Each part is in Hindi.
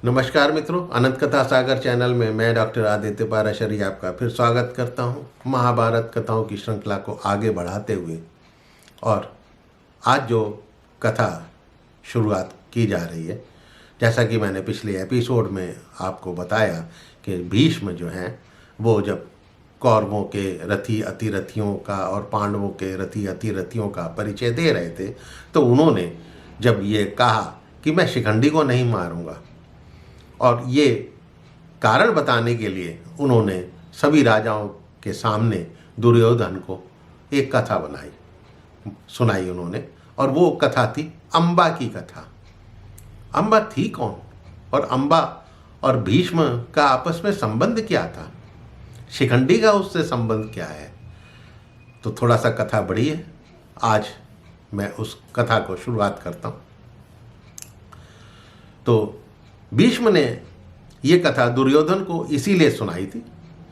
नमस्कार मित्रों, अनंत कथा सागर चैनल में मैं डॉक्टर आदित्य पाराशरी आपका फिर स्वागत करता हूं। महाभारत कथाओं की श्रृंखला को आगे बढ़ाते हुए और आज जो कथा शुरुआत की जा रही है, जैसा कि मैंने पिछले एपिसोड में आपको बताया कि भीष्म जो हैं वो जब कौरवों के रथी अतिरथियों का और पांडवों के रथी अतिरथियों का परिचय दे रहे थे, तो उन्होंने जब ये कहा कि मैं शिखंडी को नहीं मारूंगा, और ये कारण बताने के लिए उन्होंने सभी राजाओं के सामने दुर्योधन को एक कथा सुनाई उन्होंने, और वो कथा थी अम्बा की कथा। अम्बा थी कौन और अम्बा और भीष्म का आपस में संबंध क्या था, शिखंडी का उससे संबंध क्या है। तो थोड़ा सा कथा बड़ी है, आज मैं उस कथा को शुरुआत करता हूँ। तो भीष्म ने ये कथा दुर्योधन को इसीलिए सुनाई थी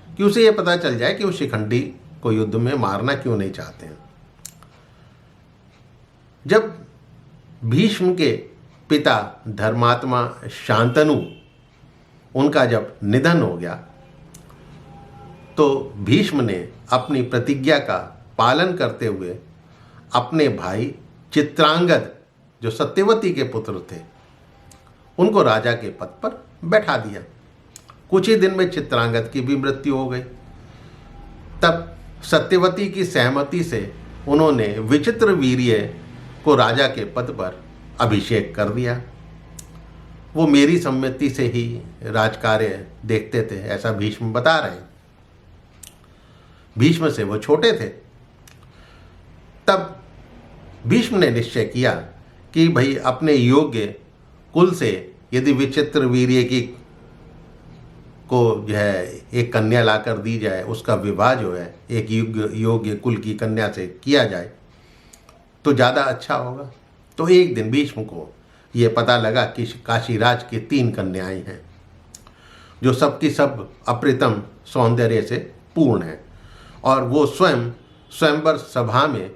कि उसे ये पता चल जाए कि वो शिखंडी को युद्ध में मारना क्यों नहीं चाहते हैं। जब भीष्म के पिता धर्मात्मा शांतनु उनका जब निधन हो गया, तो भीष्म ने अपनी प्रतिज्ञा का पालन करते हुए अपने भाई चित्रांगद, जो सत्यवती के पुत्र थे, उनको राजा के पद पर बैठा दिया। कुछ ही दिन में चित्रांगद की भी मृत्यु हो गई। तब सत्यवती की सहमति से उन्होंने विचित्र वीर्य को राजा के पद पर अभिषेक कर दिया। वो मेरी सम्मति से ही राजकार्य देखते थे, ऐसा भीष्म बता रहे। भीष्म से वो छोटे थे। तब भीष्म ने निश्चय किया कि भाई अपने योग्य कुल से यदि विचित्र वीर्य की को जो है एक कन्या लाकर दी जाए, उसका विवाह जो है एक योग्य कुल की कन्या से किया जाए तो ज़्यादा अच्छा होगा। तो एक दिन भीष्म को ये पता लगा कि काशीराज की 3 कन्याएं हैं, जो सबकी सब अप्रतिम सौंदर्य से पूर्ण हैं, और वो स्वयं स्वयंवर सभा में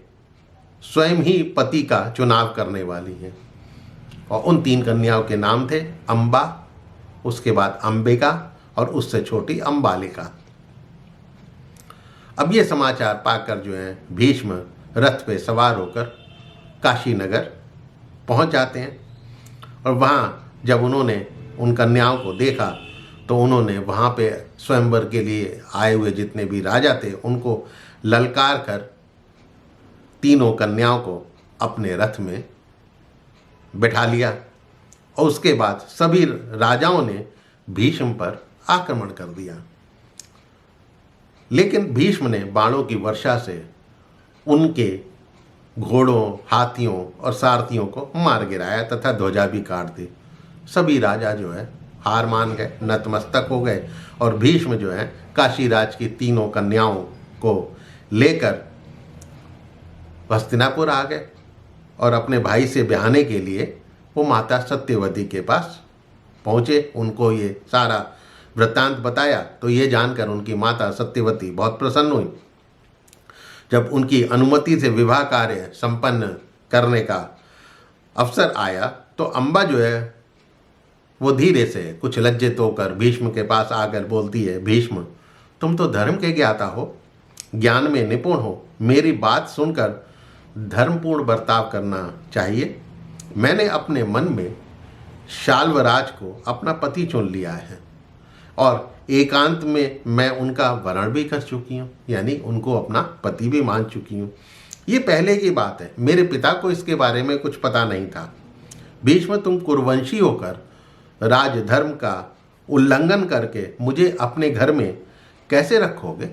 स्वयं ही पति का चुनाव करने वाली हैं। और उन 3 कन्याओं के नाम थे अम्बा, उसके बाद अंबिका और उससे छोटी अम्बालिका। अब ये समाचार पाकर जो है भीष्म रथ पे सवार होकर काशी नगर पहुंच जाते हैं। और वहाँ जब उन्होंने उन कन्याओं को देखा तो उन्होंने वहाँ पे स्वयंवर के लिए आए हुए जितने भी राजा थे उनको ललकार कर तीनों कन्याओं को अपने रथ में बैठा लिया। और उसके बाद सभी राजाओं ने भीष्म पर आक्रमण कर दिया। लेकिन भीष्म ने बाणों की वर्षा से उनके घोड़ों, हाथियों और सारथियों को मार गिराया तथा ध्वजा भी काट दी। सभी राजा जो है हार मान गए, नतमस्तक हो गए, और भीष्म जो है काशीराज की 3 कन्याओं को लेकर हस्तिनापुर आ गए और अपने भाई से ब्याहने के लिए वो माता सत्यवती के पास पहुँचे। उनको ये सारा वृत्तांत बताया तो ये जानकर उनकी माता सत्यवती बहुत प्रसन्न हुई। जब उनकी अनुमति से विवाह कार्य संपन्न करने का अवसर आया तो अम्बा जो है वो धीरे से कुछ लज्जित होकर भीष्म के पास आकर बोलती है, भीष्म तुम तो धर्म के ज्ञाता हो, ज्ञान में निपुण हो, मेरी बात सुनकर धर्मपूर्ण बर्ताव करना चाहिए। मैंने अपने मन में शाल्वराज को अपना पति चुन लिया है और एकांत में मैं उनका वरण भी कर चुकी हूँ, यानी उनको अपना पति भी मान चुकी हूँ। ये पहले की बात है, मेरे पिता को इसके बारे में कुछ पता नहीं था। भीष्म तुम कुरुवंशी होकर राजधर्म का उल्लंघन करके मुझे अपने घर में कैसे रखोगे?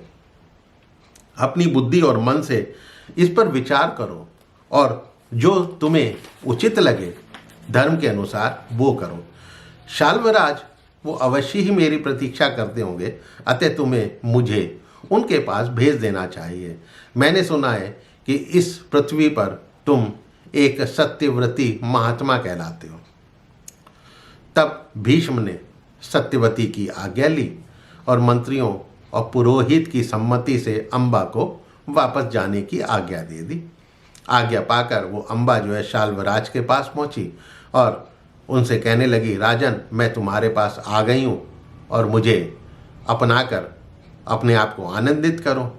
अपनी बुद्धि और मन से इस पर विचार करो और जो तुम्हें उचित लगे धर्म के अनुसार वो करो। शाल्वराज वो अवश्य ही मेरी प्रतीक्षा करते होंगे, अतः तुम्हें मुझे उनके पास भेज देना चाहिए। मैंने सुना है कि इस पृथ्वी पर तुम एक सत्यव्रती महात्मा कहलाते हो। तब भीष्म ने सत्यवती की आज्ञा ली और मंत्रियों और पुरोहित की सम्मति से अम्बा को वापस जाने की आज्ञा दे दी। आज्ञा पाकर वो अम्बा जो है शाल्वराज के पास पहुंची और उनसे कहने लगी, राजन, मैं तुम्हारे पास आ गई हूँ और मुझे अपनाकर अपने आप को आनंदित करो।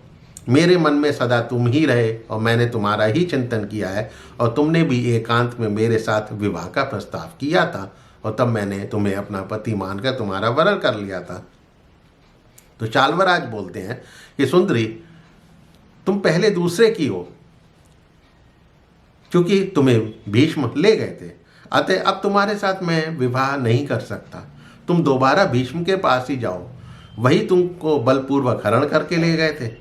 मेरे मन में सदा तुम ही रहे और मैंने तुम्हारा ही चिंतन किया है, और तुमने भी एकांत में मेरे साथ विवाह का प्रस्ताव किया था, और तब मैंने तुम्हें अपना पति मानकर तुम्हारा वरण कर लिया था। तो शाल्वराज बोलते हैं कि सुंदरी, तुम पहले दूसरे की हो, क्योंकि तुम्हें भीष्म ले गए थे, अतः अब तुम्हारे साथ मैं विवाह नहीं कर सकता। तुम दोबारा भीष्म के पास ही जाओ, वही तुमको बलपूर्वक हरण करके ले गए थे।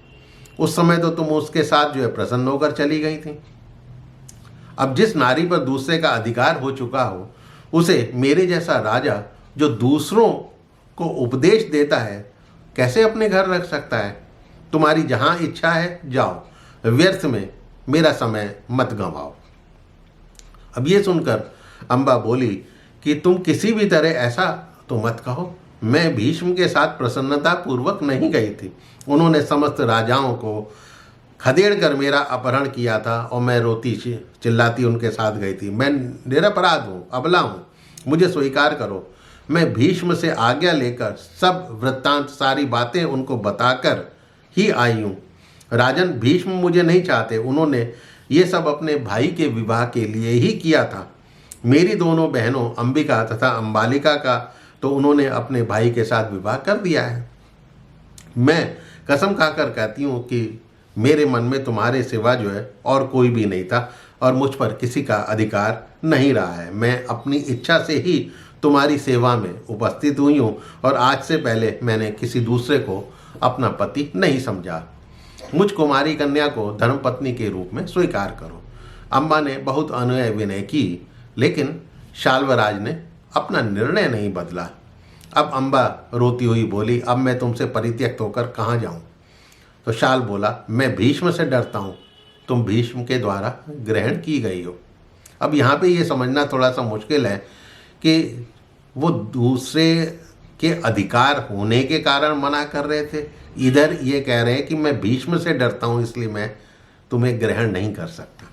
उस समय तो तुम उसके साथ जो है प्रसन्न होकर चली गई थी। अब जिस नारी पर दूसरे का अधिकार हो चुका हो, उसे मेरे जैसा राजा जो दूसरों को उपदेश देता है, कैसे अपने घर रख सकता है? तुम्हारी जहां इच्छा है जाओ, व्यर्थ में मेरा समय मत गंवाओ। अब ये सुनकर अम्बा बोली कि तुम किसी भी तरह ऐसा तो मत कहो, मैं भीष्म के साथ प्रसन्नता पूर्वक नहीं गई थी। उन्होंने समस्त राजाओं को खदेड़ कर मेरा अपहरण किया था और मैं रोती चिल्लाती उनके साथ गई थी। मैं निरपराध हूँ, अबला हूँ, मुझे स्वीकार करो। मैं भीष्म से आज्ञा लेकर सब वृत्तांत, सारी बातें उनको बताकर ही आई हूँ। राजन, भीष्म मुझे नहीं चाहते, उन्होंने ये सब अपने भाई के विवाह के लिए ही किया था। मेरी दोनों बहनों अंबिका तथा अंबालिका का तो उन्होंने अपने भाई के साथ विवाह कर दिया है। मैं कसम खाकर कहती हूँ कि मेरे मन में तुम्हारे सिवा जो है और कोई भी नहीं था और मुझ पर किसी का अधिकार नहीं रहा है। मैं अपनी इच्छा से ही तुम्हारी सेवा में उपस्थित हुई हूँ और आज से पहले मैंने किसी दूसरे को अपना पति नहीं समझा। मुझ कुमारी कन्या को धर्मपत्नी के रूप में स्वीकार करो। अम्बा ने बहुत अनुनय विनय की, लेकिन शाल्वराज ने अपना निर्णय नहीं बदला। अब अम्बा रोती हुई बोली, अब मैं तुमसे परित्यक्त होकर कहाँ जाऊँ? तो शाल बोला, मैं भीष्म से डरता हूँ, तुम भीष्म के द्वारा ग्रहण की गई हो। अब यहाँ पे ये समझना थोड़ा सा मुश्किल है कि वो दूसरे के अधिकार होने के कारण मना कर रहे थे, इधर ये कह रहे हैं कि मैं भीष्म से डरता हूँ इसलिए मैं तुम्हें ग्रहण नहीं कर सकता।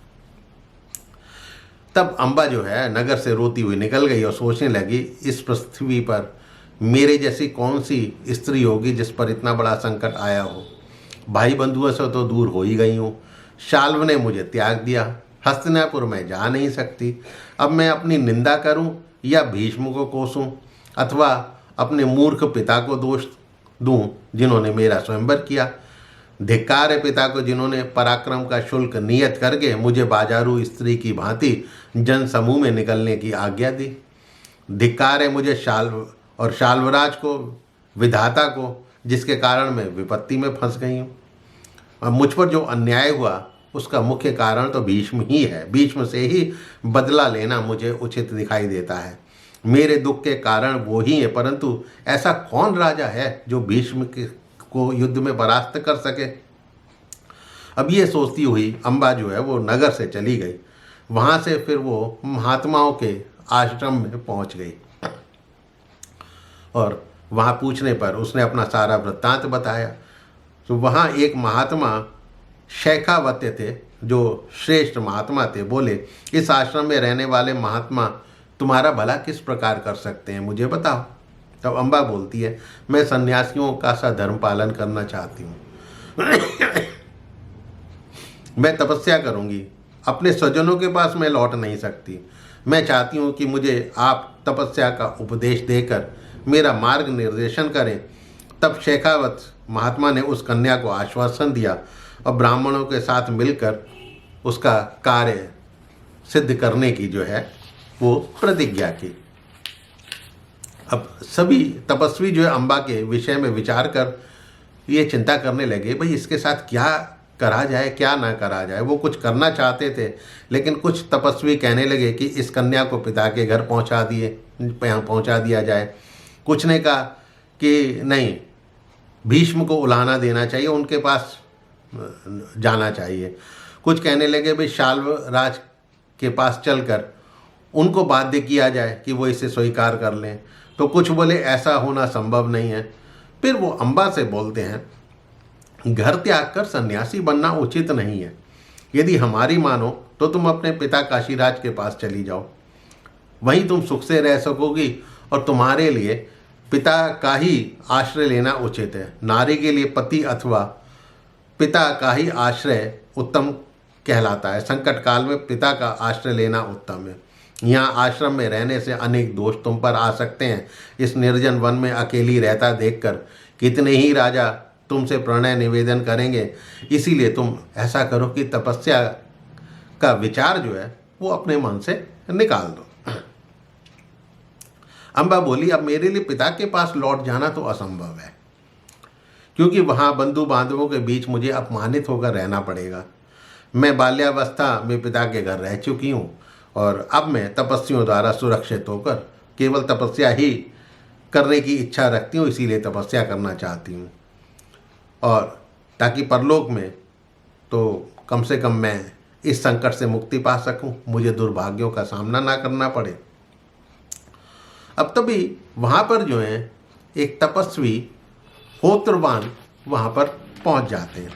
तब अम्बा जो है नगर से रोती हुई निकल गई और सोचने लगी, इस पृथ्वी पर मेरे जैसी कौन सी स्त्री होगी जिस पर इतना बड़ा संकट आया हो। भाई बंधुओं से तो दूर हो ही गई हूँ, शाल्व ने मुझे त्याग दिया, हस्तिनापुर में जा नहीं सकती। अब मैं अपनी निंदा करूं या भीष्म को कोसूं अथवा अपने मूर्ख पिता को दोष दूं जिन्होंने मेरा स्वयंवर किया। धिक्कार है पिता को जिन्होंने पराक्रम का शुल्क नियत करके मुझे बाजारू स्त्री की भांति जन समूह में निकलने की आज्ञा दी। धिक्कार है मुझे शाल्व और शाल्वराज को, विधाता को, जिसके कारण मैं विपत्ति में फंस गई हूँ। और मुझ पर जो अन्याय हुआ उसका मुख्य कारण तो भीष्म ही है। भीष्म से ही बदला लेना मुझे उचित दिखाई देता है। मेरे दुख के कारण वो ही है, परंतु ऐसा कौन राजा है जो भीष्म को युद्ध में परास्त कर सके। अब ये सोचती हुई अम्बा जो है वो नगर से चली गई। वहाँ से फिर वो महात्माओं के आश्रम में पहुँच गई और वहाँ पूछने पर उसने अपना सारा वृत्तांत बताया। तो वहाँ एक महात्मा शैखावत्य थे जो श्रेष्ठ महात्मा थे। बोले, इस आश्रम में रहने वाले महात्मा तुम्हारा भला किस प्रकार कर सकते हैं, मुझे बताओ। तब अम्बा बोलती है, मैं सन्यासियों का सा धर्म पालन करना चाहती हूँ। मैं तपस्या करूँगी, अपने स्वजनों के पास मैं लौट नहीं सकती। मैं चाहती हूँ कि मुझे आप तपस्या का उपदेश देकर मेरा मार्ग निर्देशन करें। तब शेखावत महात्मा ने उस कन्या को आश्वासन दिया और ब्राह्मणों के साथ मिलकर उसका कार्य सिद्ध करने की जो है वो प्रतिज्ञा की। अब सभी तपस्वी जो है अम्बा के विषय में विचार कर ये चिंता करने लगे, भाई इसके साथ क्या करा जाए क्या ना करा जाए। वो कुछ करना चाहते थे, लेकिन कुछ तपस्वी कहने लगे कि इस कन्या को पिता के घर पहुंचा दिया जाए। कुछ ने कहा कि नहीं, भीष्म को उलाहना देना चाहिए, उनके पास जाना चाहिए। कुछ कहने लगे भाई शाल्वराज के पास चलकर उनको बाध्य किया जाए कि वो इसे स्वीकार कर लें। तो कुछ बोले ऐसा होना संभव नहीं है। फिर वो अम्बा से बोलते हैं, घर त्याग कर सन्यासी बनना उचित नहीं है। यदि हमारी मानो तो तुम अपने पिता काशीराज के पास चली जाओ। वहीं तुम सुख से रह सकोगी और तुम्हारे लिए पिता का ही आश्रय लेना उचित है। नारी के लिए पति अथवा पिता का ही आश्रय उत्तम कहलाता है। संकट काल में पिता का आश्रय लेना उत्तम है। यहाँ आश्रम में रहने से अनेक दोष तुम पर आ सकते हैं। इस निर्जन वन में अकेली रहता देखकर कितने ही राजा तुमसे प्रणय निवेदन करेंगे। इसीलिए तुम ऐसा करो कि तपस्या का विचार जो है वो अपने मन से निकाल दो। अम्बा बोली, अब मेरे लिए पिता के पास लौट जाना तो असंभव है, क्योंकि वहाँ बंधु बांधवों के बीच मुझे अपमानित होकर रहना पड़ेगा। मैं बाल्यावस्था में पिता के घर रह चुकी हूँ और अब मैं तपस्वियों द्वारा सुरक्षित होकर केवल तपस्या ही करने की इच्छा रखती हूँ, इसीलिए तपस्या करना चाहती हूँ, और ताकि परलोक में तो कम से कम मैं इस संकट से मुक्ति पा सकूं, मुझे दुर्भाग्यों का सामना ना करना पड़े। अब तभी वहाँ पर जो है एक तपस्वी होत्रवान वहाँ पर पहुँच जाते हैं।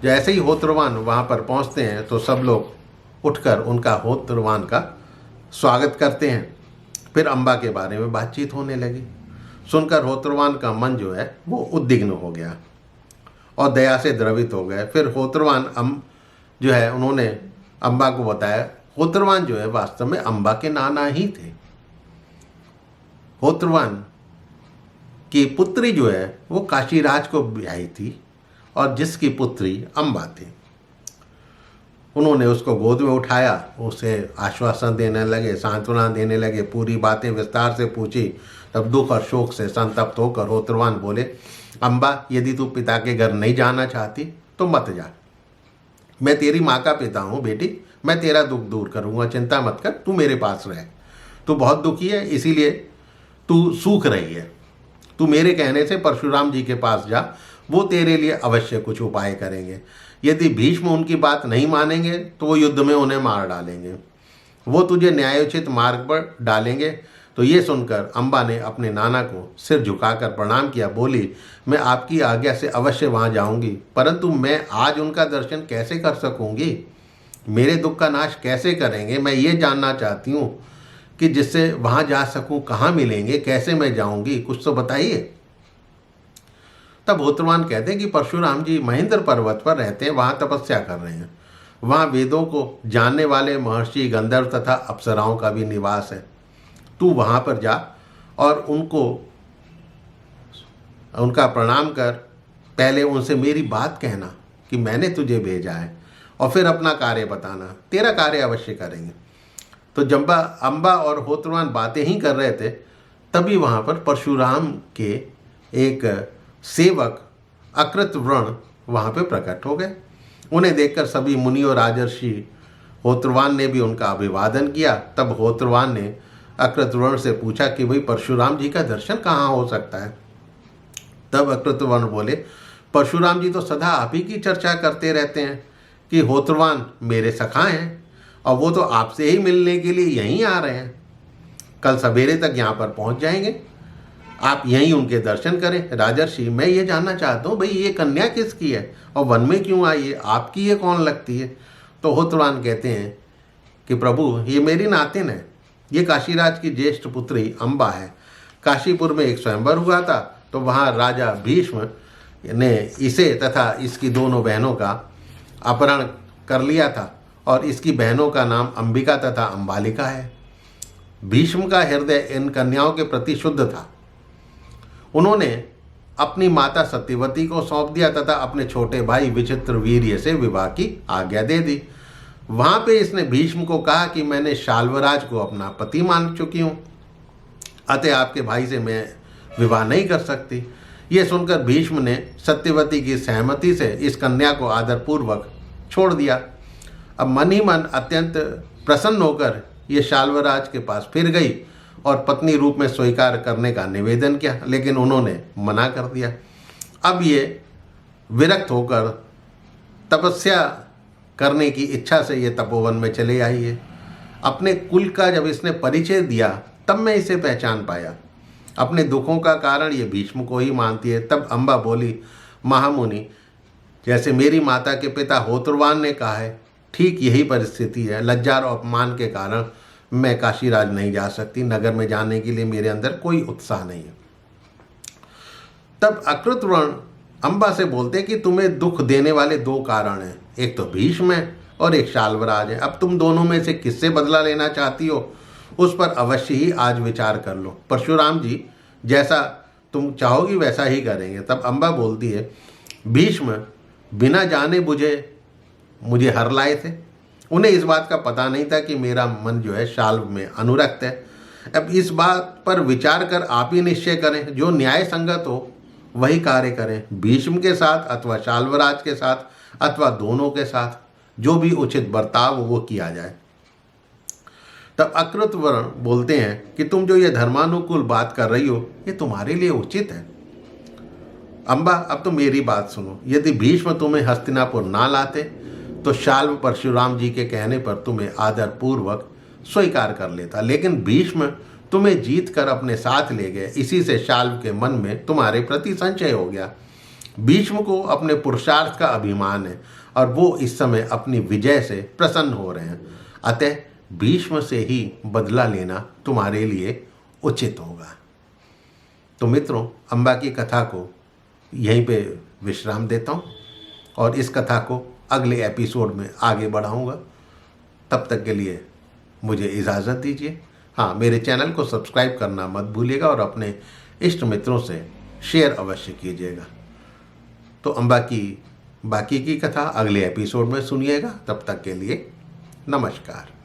जैसे ही होत्रवान वहाँ पर पहुँचते हैं तो सब लोग उठकर उनका होत्रवान का स्वागत करते हैं। फिर अम्बा के बारे में बातचीत होने लगी। सुनकर होत्रवान का मन जो है वो उद्विग्न हो गया और दया से द्रवित हो गए। फिर होत्रवान जो है उन्होंने अम्बा को बताया। होत्रवान जो है वास्तव में अम्बा के नाना ही थे। होत्रवान की पुत्री जो है वो काशीराज को ब्याही थी और जिसकी पुत्री अम्बा थी। उन्होंने उसको गोद में उठाया, उसे आश्वासन देने लगे, सांत्वना देने लगे, पूरी बातें विस्तार से पूछी। तब दुख और शोक से संतप्त होकर होत्रवान बोले, अम्बा, यदि तू पिता के घर नहीं जाना चाहती तो मत जा। मैं तेरी माँ का पिता हूँ बेटी, मैं तेरा दुख दूर करूँगा, चिंता मत कर, तू मेरे पास रह। तू बहुत दुखी है, इसीलिए तू सूख रही है। तू मेरे कहने से परशुराम जी के पास जा, वो तेरे लिए अवश्य कुछ उपाय करेंगे। यदि भीष्म उनकी बात नहीं मानेंगे तो वो युद्ध में उन्हें मार डालेंगे, वो तुझे न्यायोचित मार्ग पर डालेंगे। तो ये सुनकर अम्बा ने अपने नाना को सिर झुकाकर प्रणाम किया। बोली, मैं आपकी आज्ञा से अवश्य वहाँ जाऊँगी, परंतु मैं आज उनका दर्शन कैसे कर सकूँगी? मेरे दुख का नाश कैसे करेंगे? मैं ये जानना चाहती हूँ कि जिससे वहाँ जा सकूँ, कहाँ मिलेंगे, कैसे मैं जाऊँगी, कुछ तो बताइए। तब होत्रवान कहते हैं कि परशुराम जी महेंद्र पर्वत पर रहते हैं, वहाँ तपस्या कर रहे हैं। वहाँ वेदों को जानने वाले महर्षि, गंधर्व तथा अप्सराओं का भी निवास है। तू वहाँ पर जा और उनका प्रणाम कर। पहले उनसे मेरी बात कहना कि मैंने तुझे भेजा है, और फिर अपना कार्य बताना, तेरा कार्य अवश्य करेंगे। तो जब अम्बा और होत्रवान बातें ही कर रहे थे, तभी वहाँ पर परशुराम के एक सेवक अकृतव्रण वहाँ पे प्रकट हो गए। उन्हें देखकर सभी मुनि और राजर्षि, होत्रवान ने भी उनका अभिवादन किया। तब होत्रवान ने अकृतव्रण से पूछा कि भाई परशुराम जी का दर्शन कहाँ हो सकता है? तब अकृतव्रण बोले, परशुराम जी तो सदा आप ही की चर्चा करते रहते हैं कि होत्रवान मेरे सखा हैं और वो तो आपसे ही मिलने के लिए यहीं आ रहे हैं। कल सवेरे तक यहाँ पर पहुँच जाएंगे, आप यहीं उनके दर्शन करें। राजर्षि, मैं ये जानना चाहता हूँ भाई ये कन्या किसकी है और वन में क्यों आई है? आपकी ये कौन लगती है? तो होत्रवान कहते हैं कि प्रभु, ये मेरी नातिन है, ये काशीराज की ज्येष्ठ पुत्री अम्बा है। काशीपुर में एक स्वयंवर हुआ था, तो वहाँ राजा भीष्म ने इसे तथा इसकी दोनों बहनों का अपहरण कर लिया था, और इसकी बहनों का नाम अंबिका तथा अंबालिका है। भीष्म का हृदय इन कन्याओं के प्रति शुद्ध था। उन्होंने अपनी माता सत्यवती को सौंप दिया तथा अपने छोटे भाई विचित्रवीर्य से विवाह की आज्ञा दे दी। वहाँ पे इसने भीष्म को कहा कि मैंने शाल्वराज को अपना पति मान चुकी हूँ, अतः आपके भाई से मैं विवाह नहीं कर सकती। ये सुनकर भीष्म ने सत्यवती की सहमति से इस कन्या को आदरपूर्वक छोड़ दिया। अब मन ही मन अत्यंत प्रसन्न होकर ये शाल्वराज के पास फिर गई और पत्नी रूप में स्वीकार करने का निवेदन किया, लेकिन उन्होंने मना कर दिया। अब ये विरक्त होकर तपस्या करने की इच्छा से ये तपोवन में चले आई है। अपने कुल का जब इसने परिचय दिया तब मैं इसे पहचान पाया। अपने दुखों का कारण ये भीष्म को ही मानती है। तब अम्बा बोली, महामुनि, जैसे मेरी माता के पिता होत्रवान ने कहा है, ठीक यही परिस्थिति है। लज्जा और अपमान के कारण मैं काशीराज नहीं जा सकती, नगर में जाने के लिए मेरे अंदर कोई उत्साह नहीं है। तब अकृतवर्ण अम्बा से बोलते कि तुम्हें दुख देने वाले दो कारण हैं, एक तो भीष्म है और एक शाल्वराज है। अब तुम दोनों में से किससे बदला लेना चाहती हो, उस पर अवश्य ही आज विचार कर लो। परशुराम जी जैसा तुम चाहोगी वैसा ही करेंगे। तब अम्बा बोलती है, भीष्म बिना जाने बुझे मुझे हर लाए थे। उन्हें इस बात का पता नहीं था कि मेरा मन जो है शाल्व में अनुरक्त है। अब इस बात पर विचार कर आप ही निश्चय करें, जो न्याय संगत हो वही कार्य करें, भीष्म के साथ अथवा शाल्वराज के साथ अथवा दोनों के साथ, जो भी उचित बर्ताव हो वो किया जाए। तब अकृतवर्ण बोलते हैं कि तुम जो ये धर्मानुकूल बात कर रही हो ये तुम्हारे लिए उचित है। अम्बा अब तो मेरी बात सुनो, यदि भीष्म तुम्हें हस्तिनापुर ना लाते तो शाल्व परशुराम जी के कहने पर तुम्हें आदर पूर्वक स्वीकार कर लेता, लेकिन भीष्म तुम्हें जीत कर अपने साथ ले गए, इसी से शाल्व के मन में तुम्हारे प्रति संशय हो गया। भीष्म को अपने पुरुषार्थ का अभिमान है और वो इस समय अपनी विजय से प्रसन्न हो रहे हैं, अतः भीष्म से ही बदला लेना तुम्हारे लिए उचित होगा। तो मित्रों, अम्बा की कथा को यहीं पे विश्राम देता हूँ और इस कथा को अगले एपिसोड में आगे बढ़ाऊँगा। तब तक के लिए मुझे इजाज़त दीजिए। हाँ, मेरे चैनल को सब्सक्राइब करना मत भूलिएगा और अपने इष्ट मित्रों से शेयर अवश्य कीजिएगा। तो अम्बा की बाकी की कथा अगले एपिसोड में सुनिएगा। तब तक के लिए नमस्कार।